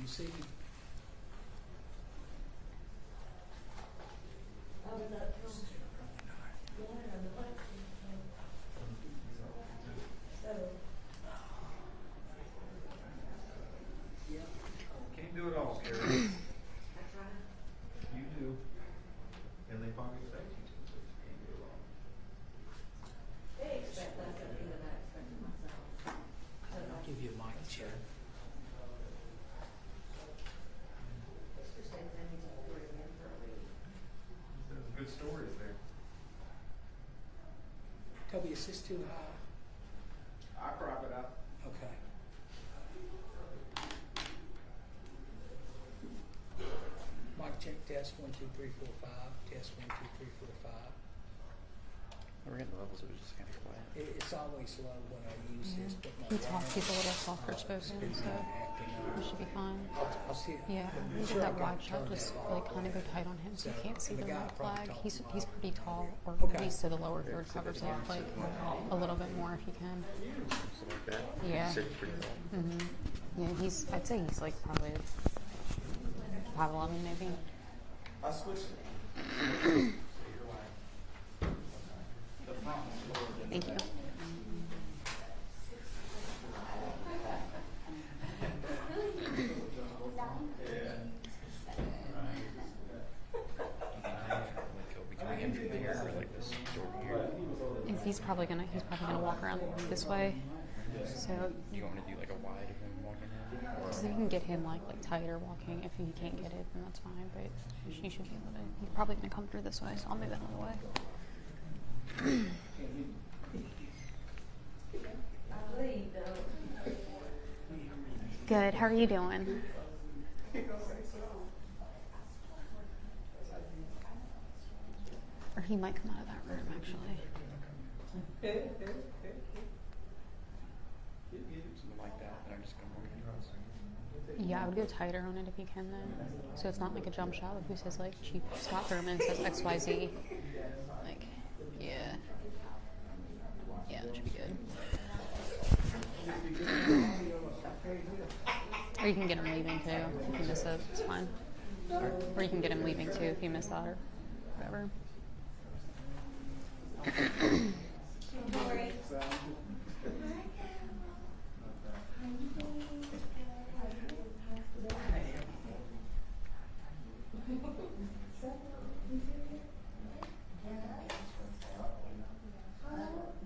You see? Can't do it all, Gary. You do. And they probably say you can't do it all. They expect less of me than I expect of myself. I'll give you a mic chair. Mr. States, I need to order again for a week. There's good stories there. Toby, is this too high? I crop it out. Okay. Mic check, test, 1, 2, 3, 4, 5. Test, 1, 2, 3, 4, 5. We're getting the levels, it was just kind of quiet. It's always low when I use this, but my He talks, he's a little wireless, softer spoken, so we should be fine. I'll see it. Yeah, But look sure, at I that can wide shot, turn just that like off. kind of go tight on him so you So, can't see and the the guy red probably flag. talked He's about pretty tall, or Okay. at least so the lower third covers up like a little bit more if you can. Something like that. Yeah. Sitting pretty well. Yeah, I'd say he's like probably 5'11" maybe. I switched it. The front one's lower than Thank you. Can we enter there or like this door here? He's probably gonna walk around this way. So Do you want me to do like a wide of him walking in? Or so you can get him like tighter walking. If you can't get it, then that's fine. But you should be able to. He's probably gonna come through this way, so I'll move that out of the way. I believe, though. Good. How are you doing? Or he might come out of that room actually. something like that, and I'm just gonna walk across. Yeah, I would go tighter on it if you can then. So it's not like a jump shot who says like Chief Scott Thurman says XYZ. Like, yeah. Yeah, that should be good. Or you can get him leaving too. If you miss it, it's fine. Or you can get him leaving too if you miss that or whatever.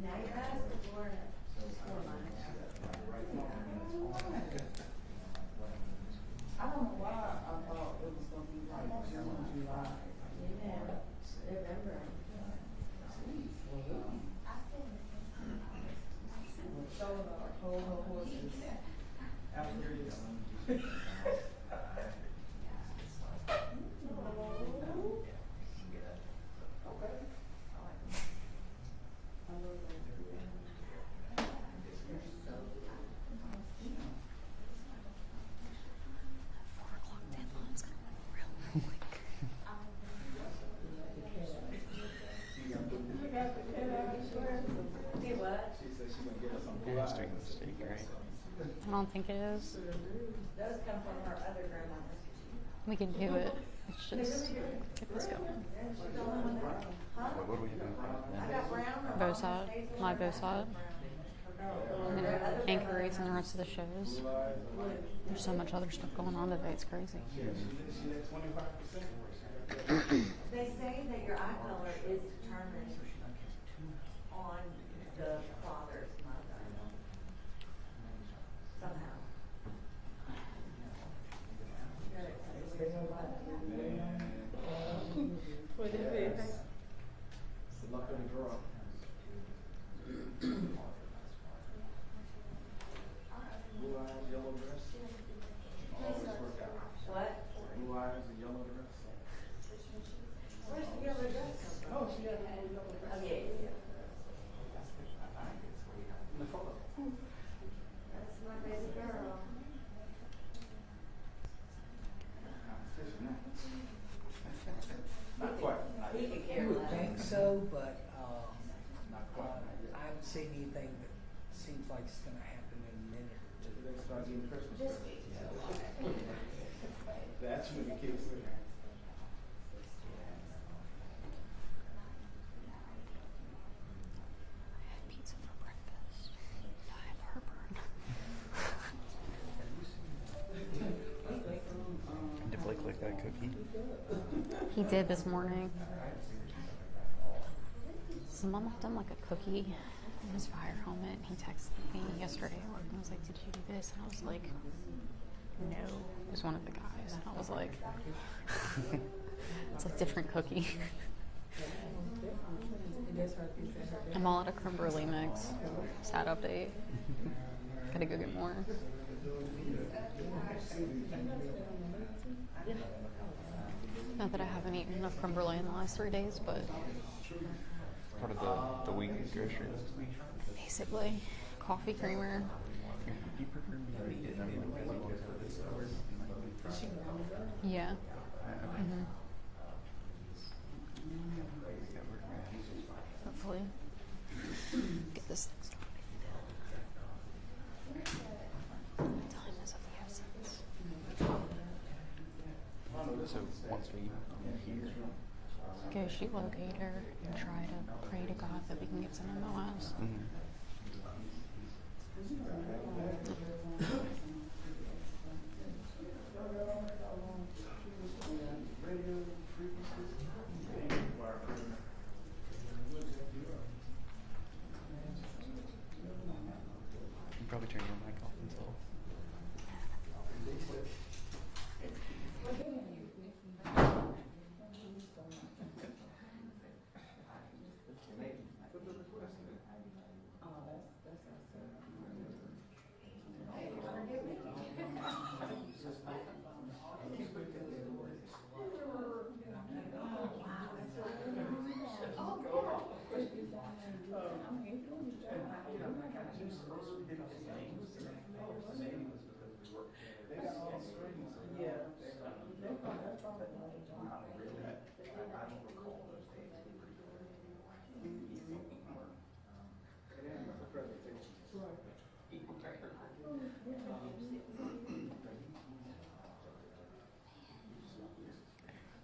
Now you guys before I don't know why I thought it was gonna be like June or July. November. Showing our whole horses. See what? Yeah, doing the steak, right? I don't think it is. Those come from her other grandmother. We can do it. Let's just get this going. What do we have in front of I them? got brown or Bow side, my bow side. And then anchor rates and the rest of the shows. There's so much other stuff going on today, it's crazy. They say that your eye color is determined on the father's mother. Somehow. What is it? It's the luck of the draw. Blue eyes, yellow dress. Always work out. What? Blue eyes and yellow dress. Where's the yellow dress come from? Oh, she had a yellow dress. Oh, yeah. In the photo. That's my baby girl. Not quite. He could You care would less. think so, but seen anything that seems like it's gonna happen in a minute or two. They start getting Christmas Just- presents. That's when the kids leave. I had pizza for breakfast. I have heartburn. Did Blake like that cookie? He did this morning. So mom left him like a cookie in his fire helmet. He texted me yesterday at work and was like, "Did you do this?" And I was like, "No." It was one of the guys. And I was like, "It's like different cookie." I'm all out of creme brulee mix. Sad update. Gotta go get more. Not that I haven't eaten enough creme brulee in the last 3 days, but Part of the weekly grocery list. basically, coffee creamer. You prefer me to eat it? I mean, because you want to put this over. Yeah. Mm-hmm. Hopefully, get this thing started. Time is of the essence. So once we hear, Go shoot locator and try to pray to God that we can get some MOS. you probably turn your mic off until.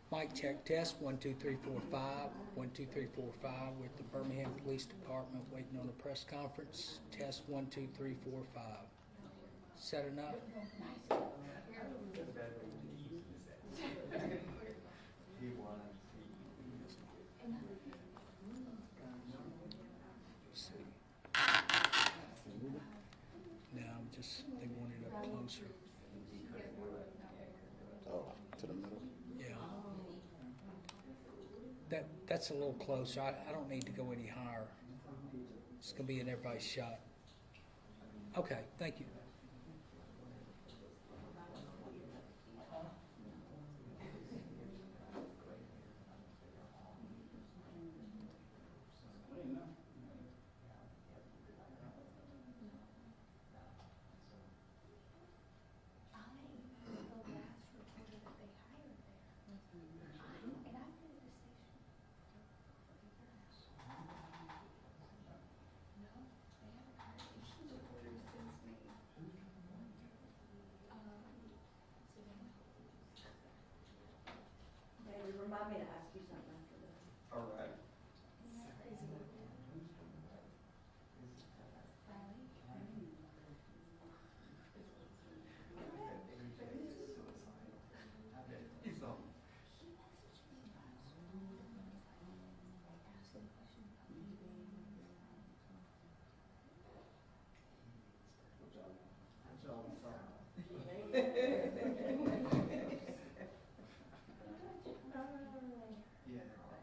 Mic check test, 1, 2, 3, 4, 5. 1, 2, 3, 4, 5 with the Birmingham Police Department waiting on a press conference. Test 1, 2, 3, 4, 5. Set enough? See. Now I'm just, they want it up closer. Oh, to the middle. Yeah. That's a little closer. I don't need to go any higher. It's gonna be in everybody's shot. Okay, thank you. David, remind me to ask you something after this. All right.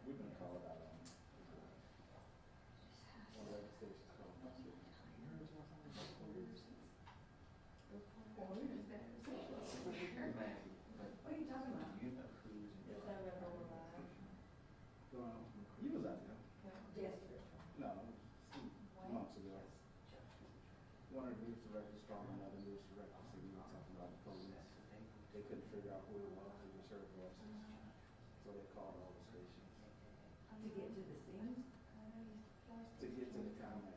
We've been called out on one of the stations called us. What are you talking about? Is that rebel alive? He was out there. Yesterday. No, some months ago. One of the news directors called another news director, so we were talking about the police. They couldn't figure out who it was, it was her voices. So they called all the stations To get to the scene? to get to the comment.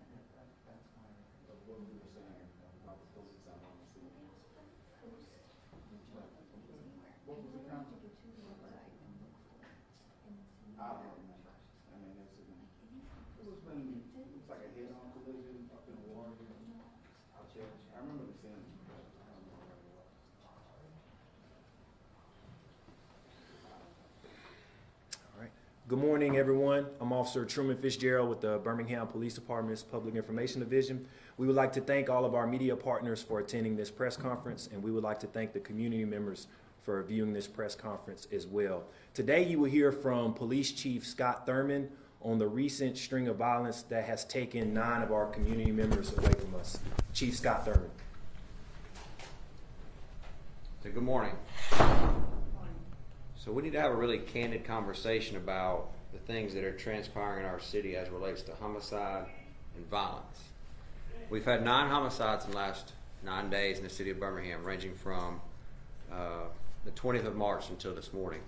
Good morning, everyone. I'm Officer Truman Fitzgerald with the Birmingham Police Department's Public Information Division. We would like to thank all of our media partners for attending this press conference, and we would like to thank the community members for viewing this press conference as well. Today, you will hear from Police Chief Scott Thurman on the recent string of violence that has taken 9 of our community members away from us. Chief Scott Thurman. So good morning. So we need to have a really candid conversation about the things that are transpiring in our city as it relates to homicide and violence. We've had 9 homicides in the last 9 days in the city of Birmingham, ranging from the 20th of March until this morning.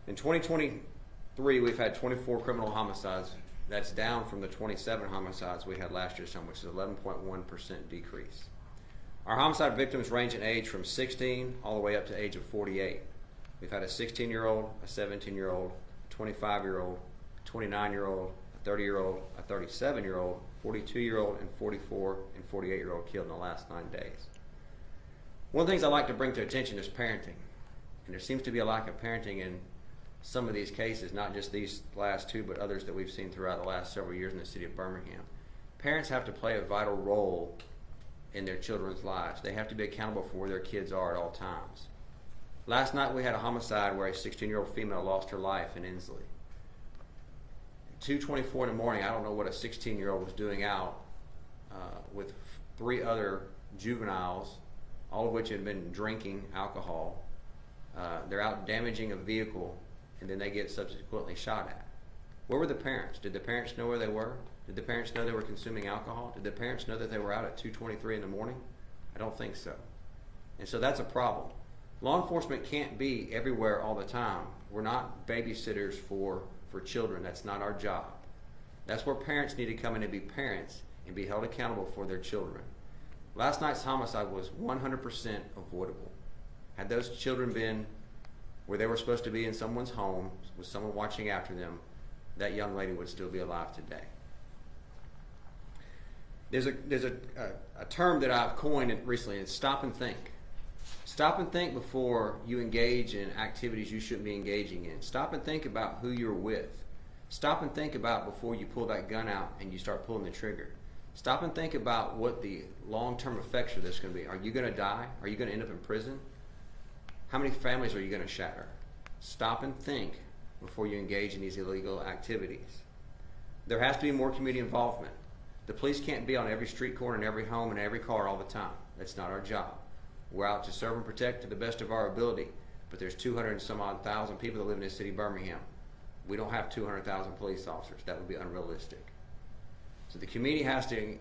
In 2023, we've had 24 criminal homicides. That's down from the 27 homicides we had last year, which is 11.1% decrease. Our homicide victims range in age from 16 all the way up to the age of 48. We've had a 16-year-old, a 17-year-old, a 25-year-old, a 29-year-old, a 30-year-old, a 37-year-old, 42-year-old, and 44 and 48-year-old killed in the last 9 days. One of the things I like to bring to attention is parenting. And there seems to be a lack of parenting in some of these cases, not just these last 2, but others that we've seen throughout the last several years in the city of Birmingham. Parents have to play a vital role in their children's lives. They have to be accountable for where their kids are at all times. Last night we had a homicide where a 16-year-old female lost her life in Inslee. At 2:24 in the morning, I don't know what a 16-year-old was doing out with 3 other juveniles, all of which had been drinking alcohol. They're out damaging a vehicle, and then they get subsequently shot at. Where were the parents? Did the parents know where they were? Did the parents know they were consuming alcohol? Did the parents know that they were out at 2:23 in the morning? I don't think so. And so that's a problem. Law enforcement can't be everywhere all the time. We're not babysitters for children. That's not our job. That's where parents need to come in and be parents and be held accountable for their children. Last night's homicide was 100% avoidable. Had those children been where they were supposed to be in someone's home with someone watching after them, that young lady would still be alive today. There's a term that I've coined recently, it's stop and think. Stop and think before you engage in activities you shouldn't be engaging in. Stop and think about who you're with. Stop and think about before you pull that gun out and you start pulling the trigger. Stop and think about what the long-term effects of this is going to be. Are you going to die? Are you going to end up in prison? How many families are you going to shatter? Stop and think before you engage in these illegal activities. There has to be more community involvement. The police can't be on every street corner, in every home, and every car all the time. That's not our job. We're out to serve and protect to the best of our ability, but there's 200 and some odd thousand people that live in this city, Birmingham. We don't have 200,000 police officers. That would be unrealistic. So the community has to,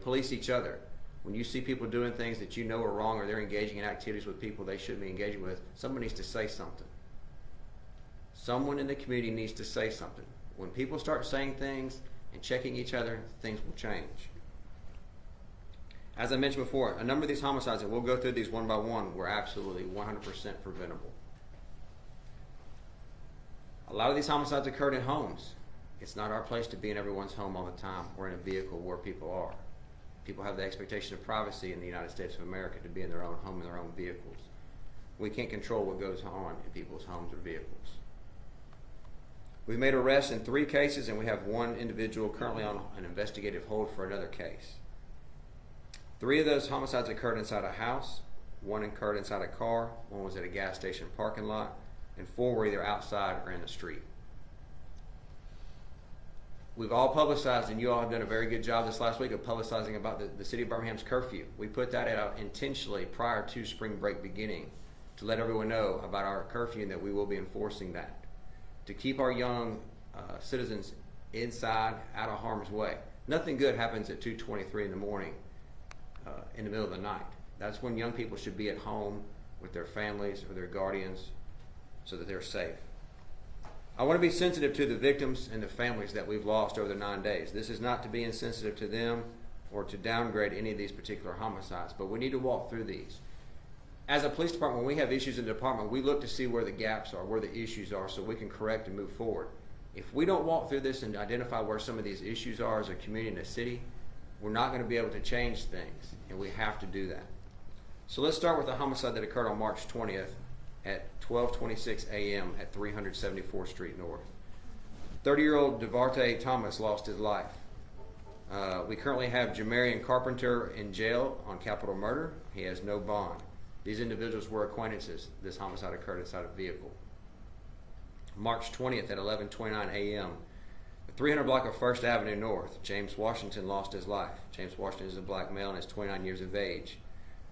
police each other. When you see people doing things that you know are wrong, or they're engaging in activities with people they shouldn't be engaging with, someone needs to say something. Someone in the community needs to say something. When people start saying things and checking each other, things will change. As I mentioned before, a number of these homicides, and we'll go through these one by one, were absolutely 100% preventable. A lot of these homicides occurred in homes. It's not our place to be in everyone's home all the time or in a vehicle where people are. People have the expectation of privacy in the United States of America to be in their own home in their own vehicles. We can't control what goes on in people's homes or vehicles. We've made arrests in 3 cases, and we have 1 individual currently on an investigative hold for another case. 3 of those homicides occurred inside a house, 1 occurred inside a car, 1 was at a gas station parking lot, and 4 were either outside or in the street. We've all publicized, and you all have done a very good job this last week of publicizing about the city of Birmingham's curfew. We put that out intentionally prior to spring break beginning to let everyone know about our curfew and that we will be enforcing that, to keep our young citizens inside, out of harm's way. Nothing good happens at 2:23 in the morning in the middle of the night. That's when young people should be at home with their families or their guardians so that they're safe. I want to be sensitive to the victims and the families that we've lost over the 9 days. This is not to be insensitive to them or to downgrade any of these particular homicides, but we need to walk through these. As a police department, when we have issues in the department, we look to see where the gaps are, where the issues are, so we can correct and move forward. If we don't walk through this and identify where some of these issues are as a community and a city, we're not going to be able to change things, and we have to do that. So let's start with the homicide that occurred on March 20th at 12:26 a.m. at 374th Street North. 30-year-old Devarte Thomas lost his life. We currently have Jamarian Carpenter in jail on capital murder. He has no bond. These individuals were acquaintances. This homicide occurred inside a vehicle. March 20th at 11:29 a.m., the 300 block of First Avenue North, James Washington lost his life. James Washington is a black male and is 29 years of age.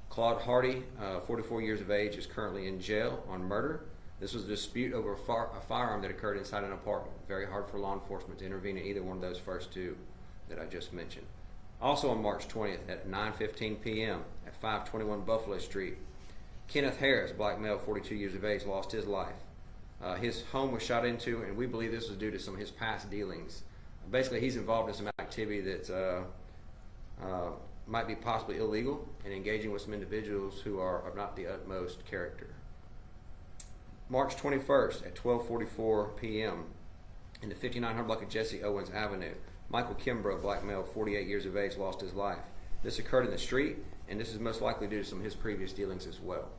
Claude Hardy, 44 years of age, is currently in jail on murder. This was a dispute over a firearm that occurred inside an apartment. Very hard for law enforcement to intervene in either one of those first two that I just mentioned. Also on March 20th at 9:15 p.m. at 521 Buffalo Street, Kenneth Harris, black male, 42 years of age, lost his life. His home was shot into, and we believe this was due to some of his past dealings. Basically, he's involved in some activity that might be possibly illegal and engaging with some individuals who are of not the utmost character. March 21st at 12:44 p.m. in the 5900 block of Jesse Owens Avenue, Michael Kimbrough, black male, 48 years of age, lost his life. This occurred in the street, and this is most likely due to some of his previous dealings as well.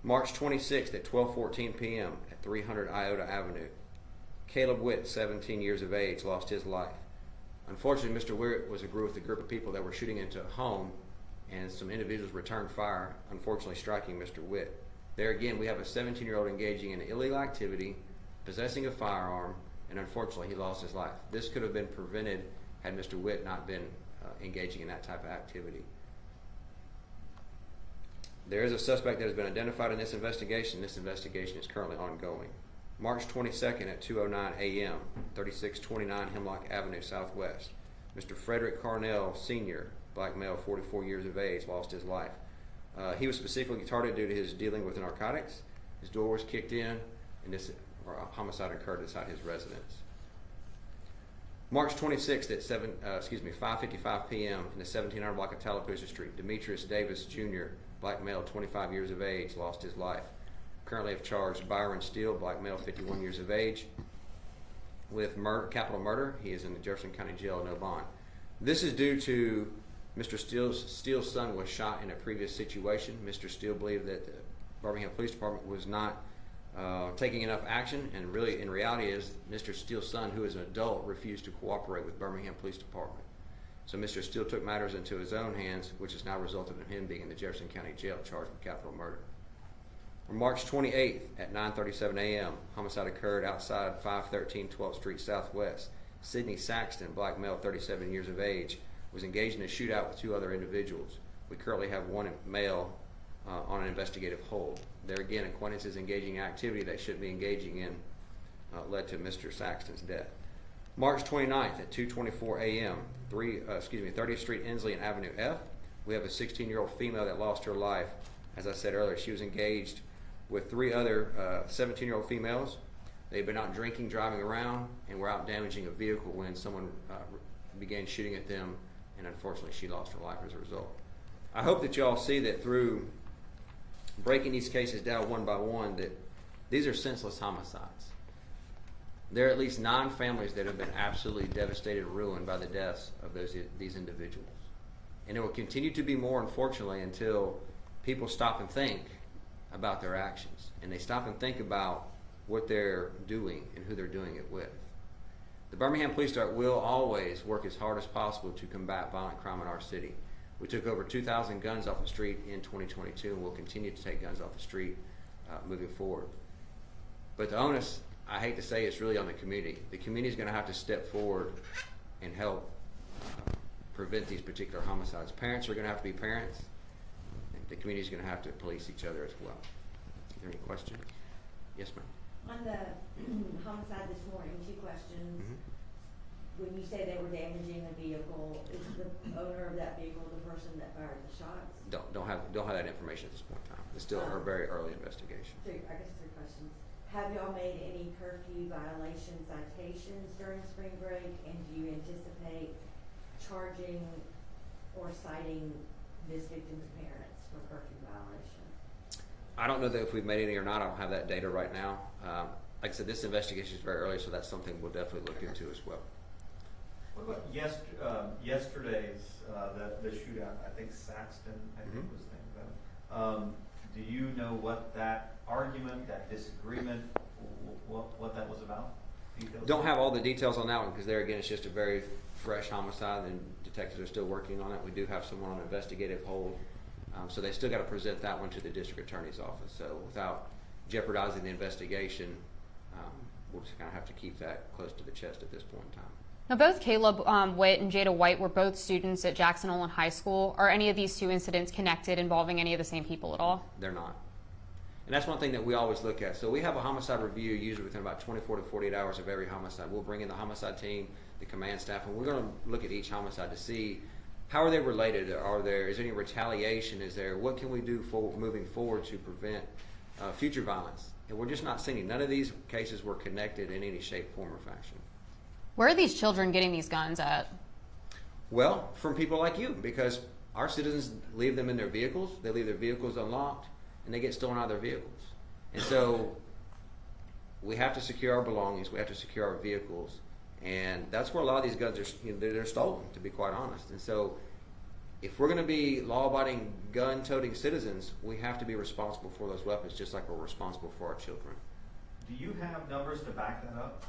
March 26th at 12:14 p.m. at 300 Iota Avenue, Caleb Witt, 17 years of age, lost his life. Unfortunately, Mr. Witt was with a group of people that were shooting into a home, and some individuals returned fire, unfortunately striking Mr. Witt. There again, we have a 17-year-old engaging in illegal activity, possessing a firearm, and unfortunately he lost his life. This could have been prevented had Mr. Witt not been engaging in that type of activity. There is a suspect that has been identified in this investigation. This investigation is currently ongoing. March 22nd at 2:09 a.m., 3629 Hemlock Avenue Southwest, Mr. Frederick Carnell Sr., black male, 44 years of age, lost his life. He was specifically targeted due to his dealing with narcotics. His door was kicked in, and this homicide occurred inside his residence. March 26th at 5:55 p.m. in the 1700 block of Tallapoosa Street, Demetrius Davis Jr., black male, 25 years of age, lost his life. Currently have charged Byron Steele, black male, 51 years of age, with capital murder. He is in the Jefferson County Jail, no bond. This is due to Mr. Steele's son was shot in a previous situation. Mr. Steele believed that the Birmingham Police Department was not taking enough action, and really, in reality, is Mr. Steele's son, who is an adult, refused to cooperate with Birmingham Police Department. So Mr. Steele took matters into his own hands, which has now resulted in him being in the Jefferson County Jail charged with capital murder. On March 28th at 9:37 a.m., homicide occurred outside 513 12th Street Southwest. Sidney Saxton, black male, 37 years of age, was engaged in a shootout with two other individuals. We currently have one male on an investigative hold. There again, acquaintances engaging in activity they shouldn't be engaging in led to Mr. Saxton's death. March 29th at 2:24 a.m., 30th Street, Inslee and Avenue F, we have a 16-year-old female that lost her life. As I said earlier, she was engaged with three other 17-year-old females. They'd been out drinking, driving around, and were out damaging a vehicle when someone began shooting at them, and unfortunately she lost her life as a result. I hope that y'all see that through breaking these cases down one by one, that these are senseless homicides. There are at least 9 families that have been absolutely devastated and ruined by the deaths of these individuals. And there will continue to be more, unfortunately, until people stop and think about their actions, and they stop and think about what they're doing and who they're doing it with. The Birmingham Police Department will always work as hard as possible to combat violent crime in our city. We took over 2,000 guns off the street in 2022, and we'll continue to take guns off the street moving forward. But the onus, I hate to say, it's really on the community. The community is going to have to step forward and help prevent these particular homicides. Parents are going to have to be parents. The community is going to have to police each other as well. Is there any questions? Yes, ma'am. On the homicide this morning, 2 questions. Mm-hmm. When you say they were damaging a vehicle, is the owner of that vehicle the person that fired the shots? Don't have that information at this point in time. It's still a very early investigation. I guess 3 questions. Have y'all made any curfew violation citations during spring break, and do you anticipate charging or citing this victim's parents for curfew violation? I don't know that if we've made any or not. I don't have that data right now. Like I said, this investigation is very early, so that's something we'll definitely look into as well. What about yesterday's the shootout? I think Saxton, I think was the name of it. Do you know what that argument, that disagreement, what that was about? Details? Don't have all the details on that one because there again, it's just a very fresh homicide and detectives are still working on it. We do have someone on investigative hold. So they still got to present that one to the district attorney's office. So without jeopardizing the investigation, we'll just kind of have to keep that close to the chest at this point in time. Now, both Caleb Witt and Jada White were both students at Jackson Olin High School. Are any of these two incidents connected, involving any of the same people at all? They're not. And that's one thing that we always look at. So we have a homicide review usually within about 24 to 48 hours of every homicide. We'll bring in the homicide team, the command staff, and we're going to look at each homicide to see how are they related. Is there any retaliation? What can we do for moving forward to prevent future violence? And we're just not seeing none of these cases were connected in any shape, form, or fashion. Where are these children getting these guns at? Well, from people like you, because our citizens leave them in their vehicles. They leave their vehicles unlocked, and they get stolen out of their vehicles. And so we have to secure our belongings. We have to secure our vehicles. And that's where a lot of these guns are, they're stolen, to be quite honest. And so if we're going to be law-abiding, gun-toting citizens, we have to be responsible for those weapons, just like we're responsible for our children. Do you have numbers to back that up?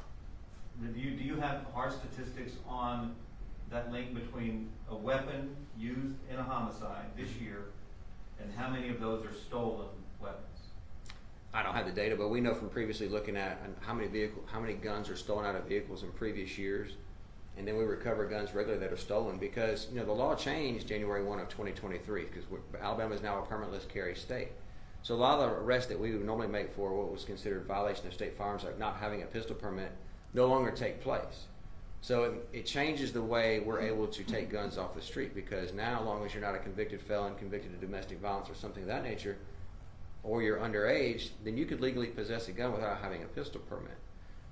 Do you have hard statistics on that link between a weapon used in a homicide this year and how many of those are stolen weapons? I don't have the data, but we know from previously looking at how many guns are stolen out of vehicles in previous years, and then we recover guns regularly that are stolen because the law changed January 1 of 2023 because Alabama is now a permitless carry state. So a lot of the arrests that we would normally make for what was considered violation of state firearms, like not having a pistol permit, no longer take place. So it changes the way we're able to take guns off the street because now, as long as you're not a convicted felon, convicted of domestic violence or something of that nature, or you're underage, then you could legally possess a gun without having a pistol permit.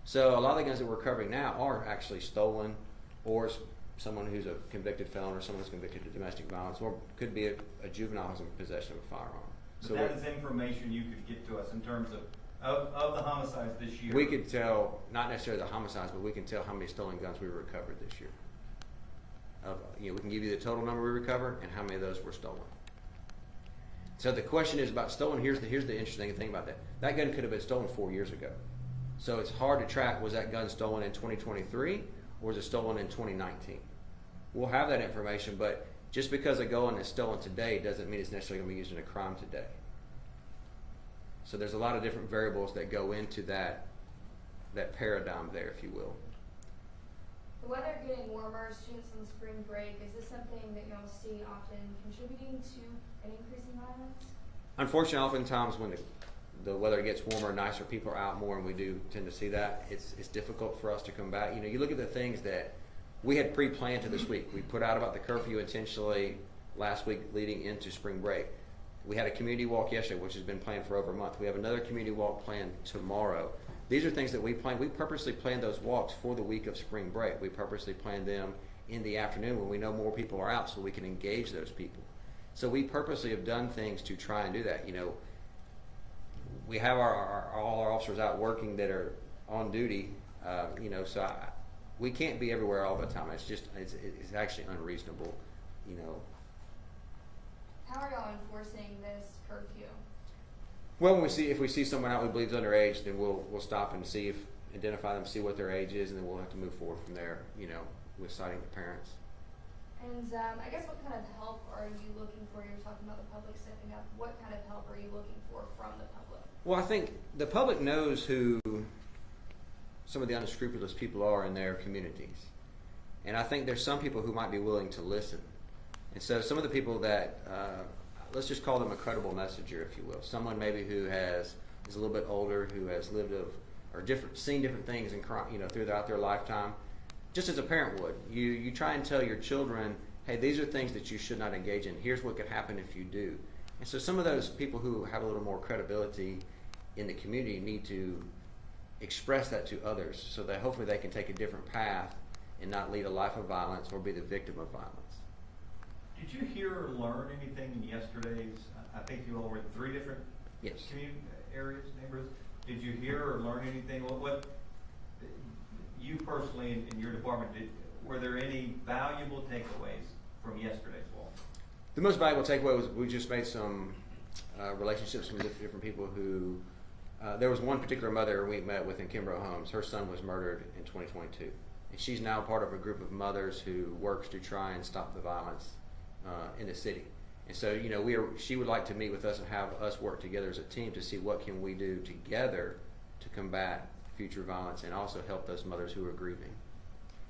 So a lot of the guns that we're covering now are actually stolen, or someone who's a convicted felon or someone who's convicted of domestic violence, or could be a juvenile who's in possession of a firearm. So that is information you could get to us in terms of the homicides this year. We could tell, not necessarily the homicides, but we can tell how many stolen guns we recovered this year. We can give you the total number we recovered and how many of those were stolen. So the question is about stolen. Here's the interesting thing about that. That gun could have been stolen 4 years ago. So it's hard to track, was that gun stolen in 2023 or was it stolen in 2019? We'll have that information, but just because a gun is stolen today doesn't mean it's necessarily going to be used in a crime today. So there's a lot of different variables that go into that paradigm there, if you will. The weather getting warmer, students on spring break, is this something that y'all see often contributing to an increase in violence? Unfortunately, oftentimes when the weather gets warmer, nicer, people are out more, and we do tend to see that. It's difficult for us to combat. You look at the things that we had pre-planned to this week. We put out about the curfew intentionally last week leading into spring break. We had a community walk yesterday, which has been planned for over a month. We have another community walk planned tomorrow. These are things that we plan. We purposely planned those walks for the week of spring break. We purposely planned them in the afternoon when we know more people are out so we can engage those people. So we purposely have done things to try and do that. We have all our officers out working that are on duty, so we can't be everywhere all the time. It's actually unreasonable, How are y'all enforcing this curfew? Well, if we see someone out we believe is underage, then we'll stop and identify them, see what their age is, and then we'll have to move forward from there, with citing the parents. And I guess what kind of help are you looking for? You're talking about the public stepping up. What kind of help are you looking for from the public? Well, I think the public knows who some of the unscrupulous people are in their communities. And I think there's some people who might be willing to listen. And so some of the people that, let's just call them a credible messenger, if you will. Someone maybe who is a little bit older, who has seen different things throughout their lifetime. Just as a parent would, you try and tell your children, hey, these are things that you should not engage in. Here's what could happen if you do. And so some of those people who have a little more credibility in the community need to express that to others so that hopefully they can take a different path and not lead a life of violence or be the victim of violence. Did you hear or learn anything in yesterday's, I think you all were in 3 different community areas, neighborhoods. Did you hear or learn anything? What you personally in your department, were there any valuable takeaways from yesterday's walk? The most valuable takeaway was we just made some relationships with different people who, there was one particular mother we met with in Kimbrough Homes. Her son was murdered in 2022. And she's now part of a group of mothers who works to try and stop the violence in the city. And so, you know, she would like to meet with us and have us work together as a team to see what can we do together to combat future violence and also help those mothers who are grieving.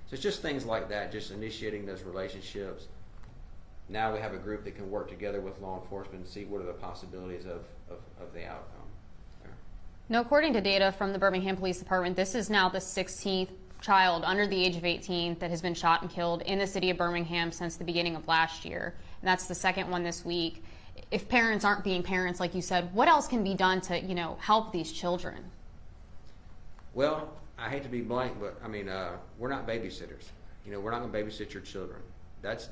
So it's just things like that, just initiating those relationships. Now we have a group that can work together with law enforcement and see what are the possibilities of the outcome. Now, according to data from the Birmingham Police Department, this is now the 16th child under the age of 18 that has been shot and killed in the city of Birmingham since the beginning of last year. And that's the second one this week. If parents aren't being parents, like you said, what else can be done to, you know, help these children? Well, I hate to be blank, but I mean, we're not babysitters. You know, we're not going to babysit your children. That's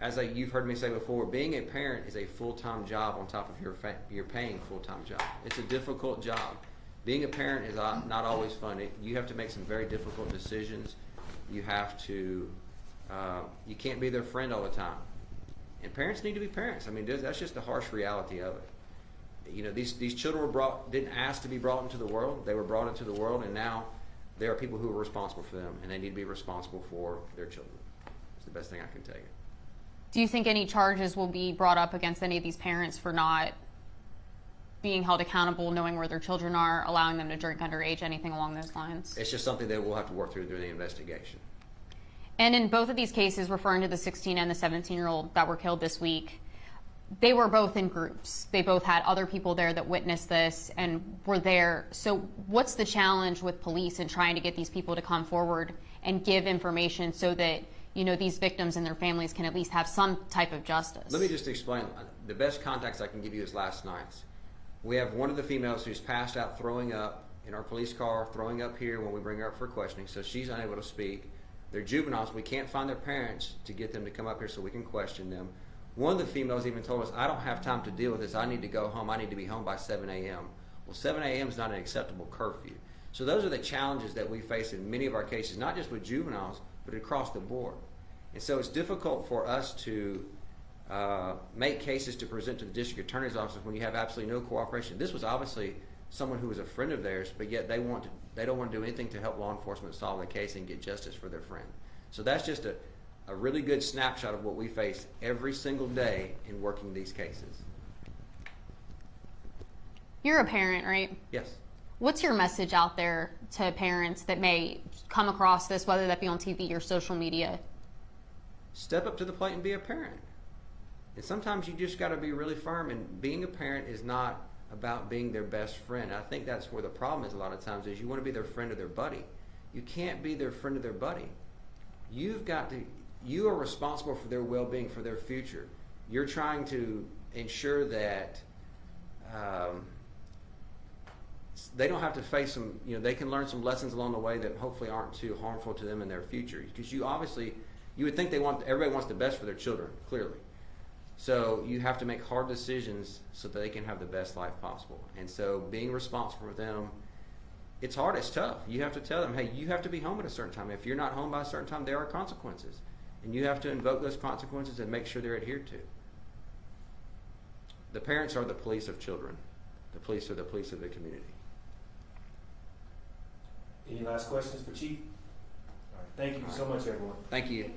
as you've heard me say before, being a parent is a full-time job on top of your paying full-time job. It's a difficult job. Being a parent is not always fun. You have to make some very difficult decisions. You have to, you can't be their friend all the time. And parents need to be parents. I mean, that's just the harsh reality of it. You know, these children didn't ask to be brought into the world. They were brought into the world, and now there are people who are responsible for them, and they need to be responsible for their children. It's the best thing I can tell you. Do you think any charges will be brought up against any of these parents for not being held accountable, knowing where their children are, allowing them to drink underage, anything along those lines? It's just something that we'll have to work through the investigation. And in both of these cases, referring to the 16 and the 17-year-old that were killed this week, they were both in groups. They both had other people there that witnessed this and were there. So what's the challenge with police in trying to get these people to come forward and give information so that, you know, these victims and their families can at least have some type of justice? Let me just explain. The best context I can give you is last night's. We have one of the females who's passed out throwing up in our police car, throwing up here when we bring her up for questioning, so she's unable to speak. They're juveniles. We can't find their parents to get them to come up here so we can question them. One of the females even told us, I don't have time to deal with this. I need to go home. I need to be home by 7 a.m. Well, 7 a.m. is not an acceptable curfew. So those are the challenges that we face in many of our cases, not just with juveniles, but across the board. And so it's difficult for us to make cases to present to the district attorney's office when you have absolutely no cooperation. This was obviously someone who was a friend of theirs, but yet they don't want to do anything to help law enforcement solve the case and get justice for their friend. So that's just a really good snapshot of what we face every single day in working these cases. You're a parent, right? Yes. What's your message out there to parents that may come across this, whether that be on TV or social media? Step up to the plate and be a parent. And sometimes you just got to be really firm, and being a parent is not about being their best friend. I think that's where the problem is a lot of times, is you want to be their friend or their buddy. You can't be their friend or their buddy. You are responsible for their well-being, for their future. You're trying to ensure that they don't have to face some, you know, they can learn some lessons along the way that hopefully aren't too harmful to them in their future. Because you would think everybody wants the best for their children, clearly. So you have to make hard decisions so that they can have the best life possible. And so being responsible for them, it's hard, it's tough. You have to tell them, hey, you have to be home at a certain time. If you're not home by a certain time, there are consequences. And you have to invoke those consequences and make sure they're adhered to. The parents are the police of children. The police are the police of the community. Any last questions for Chief? All right. Thank you so much, everyone. Thank you.